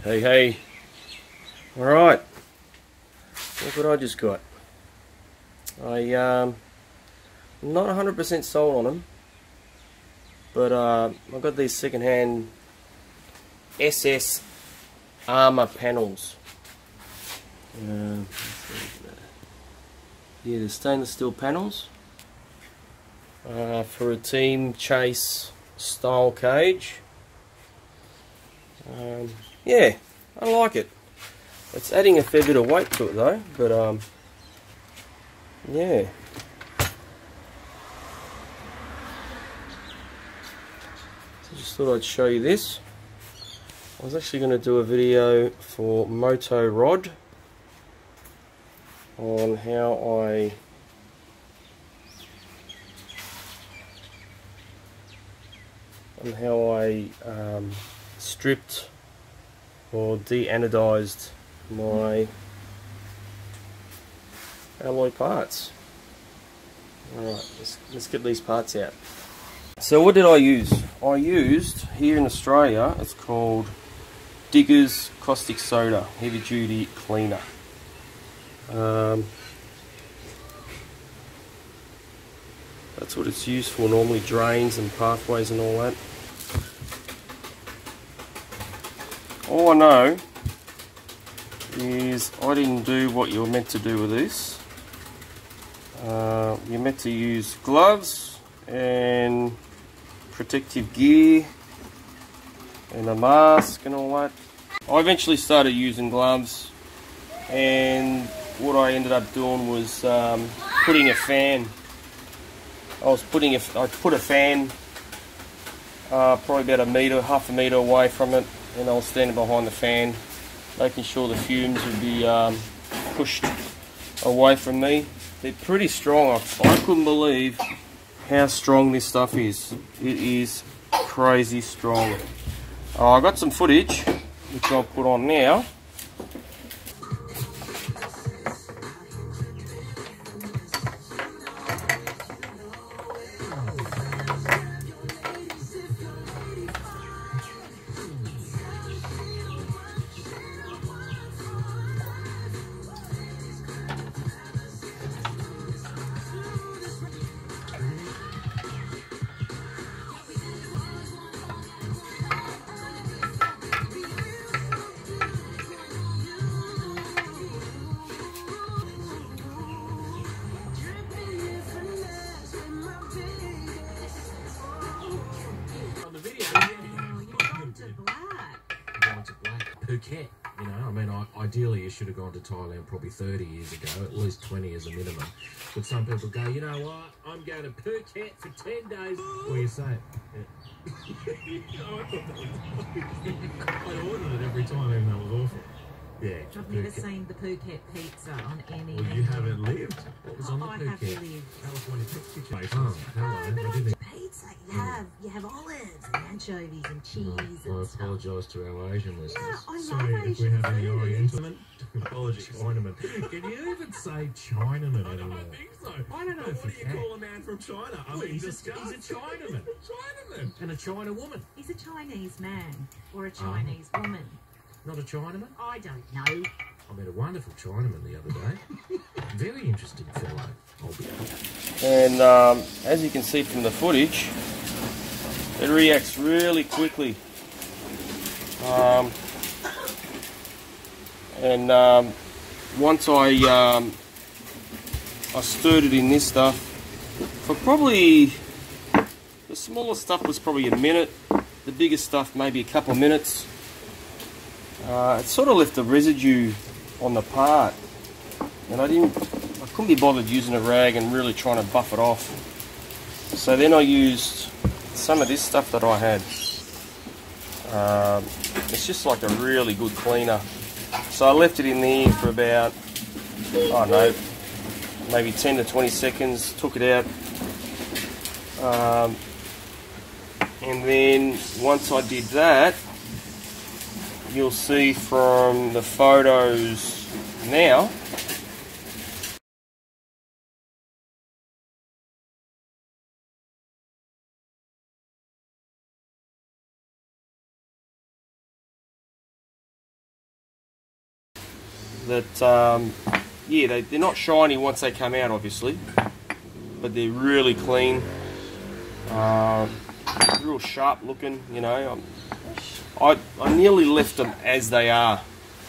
Hey, hey. Alright. Look what I just got. I'm not 100% sold on them, but I got these second-hand SS armor panels. Yeah, the stainless steel panels for a team chase style cage. Yeah, I like it. It's adding a fair bit of weight to it though, but yeah. So just thought I'd show you this. I was actually going to do a video for Motorod on how I stripped or de-anodized my alloy parts. Alright, let's get these parts out. So what did I use? I used, here in Australia, it's called Digger's Caustic Soda Heavy Duty Cleaner. That's what it's used for normally, drains and pathways and all that. All I know is I didn't do what you were meant to do with this. You're meant to use gloves and protective gear and a mask and all that. I eventually started using gloves, and what I ended up doing was putting a fan. I put a fan probably about half a meter away from it, and I was standing behind the fan, making sure the fumes would be pushed away from me. They're pretty strong. I couldn't believe how strong this stuff is. It is crazy strong. I got some footage, which I'll put on now. Phuket, you know, I mean, ideally you should have gone to Thailand probably 30 years ago, at least 20 as a minimum. But some people go, you know what, I'm going to Phuket for 10 days. What do you say? Yeah. I ordered it every time, even though it was awful. Yeah, I've never seen the Phuket pizza on any. Well, you haven't lived. What was on the Phuket? I have lived. California pizza. Oh, hello. Pizza, you have olives and anchovies and cheese. Well, I apologise to our Asian listeners. Yeah, I love Sorry if we Asian have any food. Orientalmen. Apologies. Chinaman. Can you even say Chinaman anymore? I don't think so. I don't know if What do you you can. call a man from China? I mean, He's a Chinaman. Chinaman. And a China woman. He's a Chinese man or a Chinese woman. Not a Chinaman? I don't know. I met a wonderful Chinaman the other day. Very interesting fellow. I'll be honest. And as you can see from the footage, it reacts really quickly. Once I stirred it in this stuff for probably, the smaller stuff was probably a minute, the bigger stuff maybe a couple of minutes. It sort of left a residue on the part, and I couldn't be bothered using a rag and really trying to buff it off. So then I used some of this stuff that I had. It's just like a really good cleaner. So I left it in there for about, I don't know, maybe 10 to 20 seconds, took it out. And then once I did that, you'll see from the photos now that, yeah, they're not shiny once they come out, obviously, but they're really clean, real sharp looking, you know. I nearly left them as they are,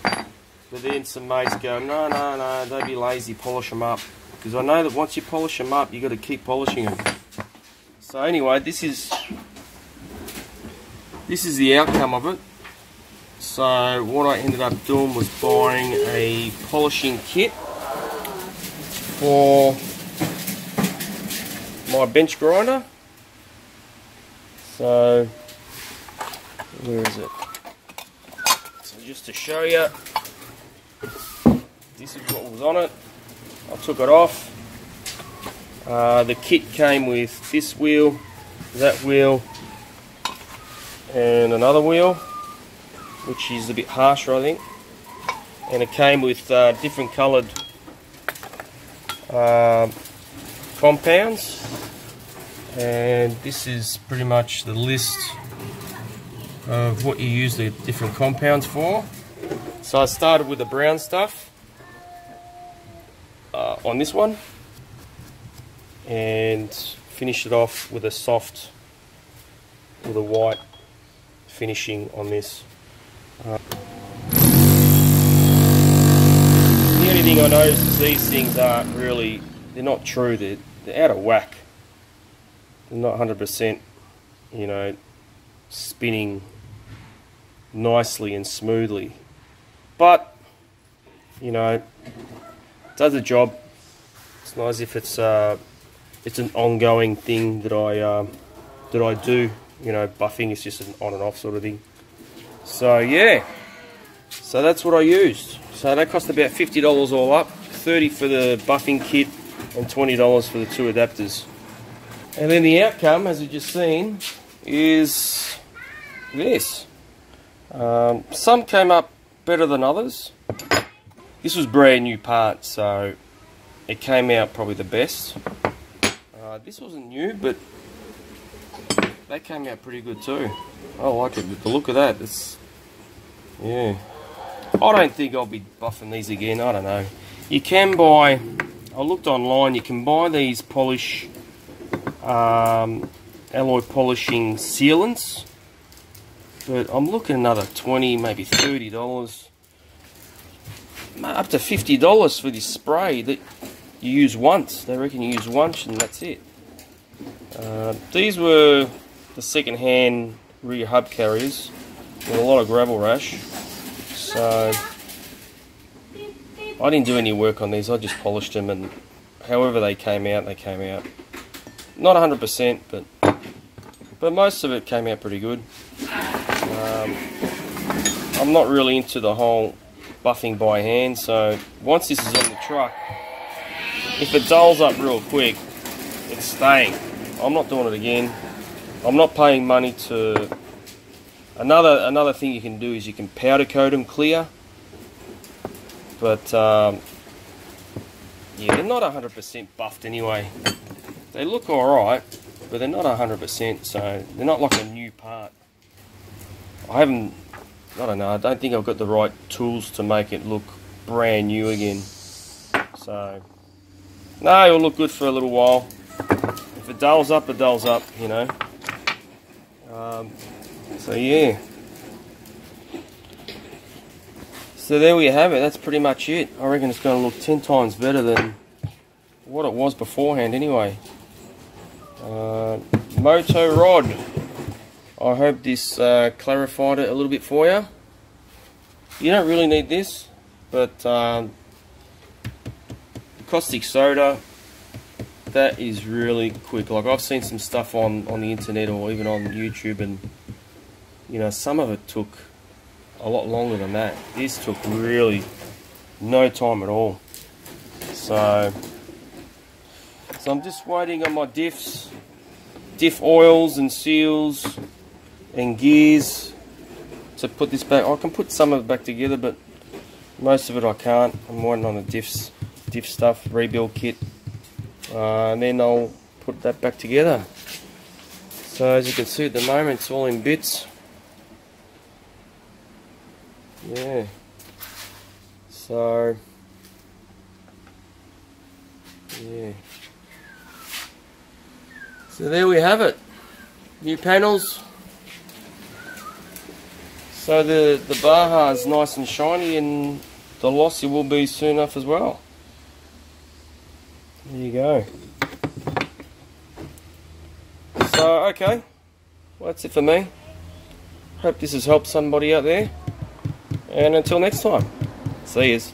but then some mates go, no, don't be lazy, polish them up, because I know that once you polish them up, you got to keep polishing them. So anyway, this is the outcome of it. So what I ended up doing was buying a polishing kit for my bench grinder. So where is it? So just to show you, this is what was on it. I took it off. The kit came with this wheel, that wheel, and another wheel, which is a bit harsher, I think. And it came with different coloured compounds. And this is pretty much the list of what you use the different compounds for. So I started with the brown stuff on this one, and finished it off with a soft, with a white finishing on this. The only thing I noticed is these things aren't really, they're not true, they're out of whack. They're not 100%, you know, spinning nicely and smoothly. But, you know, it does the job. It's nice if it's an ongoing thing that I do. You know, buffing is just an on and off sort of thing. So yeah, so that's what I used. So that cost about $50 all up, $30 for the buffing kit and $20 for the two adapters. And then the outcome, as you've just seen, is this. Some came up better than others. This was brand new part, so it came out probably the best. This wasn't new, but they came out pretty good too. I like it, the look of that. It's, yeah. I don't think I'll be buffing these again, I don't know. You can buy, I looked online, you can buy these polish, alloy polishing sealants, but I'm looking another $20, maybe $30, up to $50 for this spray that you use once. They reckon you use once and that's it. These were the second-hand rear hub carriers with a lot of gravel rash, so I didn't do any work on these. I just polished them, and however they came out, they came out. Not 100%, but most of it came out pretty good. I'm not really into the whole buffing by hand, so once this is on the truck, if it dulls up real quick, it's staying. I'm not doing it again. I'm not paying money to... Another thing you can do is you can powder coat them clear, but yeah, they're not 100% buffed anyway. They look alright, but they're not 100%, so they're not like a new part. I don't know, I don't think I've got the right tools to make it look brand new again. So, no, it'll look good for a little while. If it dulls up, it dulls up, you know. So yeah. So there we have it, that's pretty much it. I reckon it's going to look 10 times better than what it was beforehand anyway. Motorod. I hope this clarified it a little bit for you. You don't really need this, but caustic soda, that is really quick. Like I've seen some stuff on the internet or even on YouTube, and you know, some of it took a lot longer than that. This took really no time at all. So I'm just waiting on my diff oils and seals and gears to put this back. I can put some of it back together, but most of it I can't. I'm waiting on the diff stuff, rebuild kit, and then I'll put that back together. So as you can see at the moment, it's all in bits. Yeah. So yeah. So there we have it. New panels. So the Baja is nice and shiny, and the Losi will be soon enough as well. There you go. So okay, well, that's it for me. Hope this has helped somebody out there. And until next time, see yous.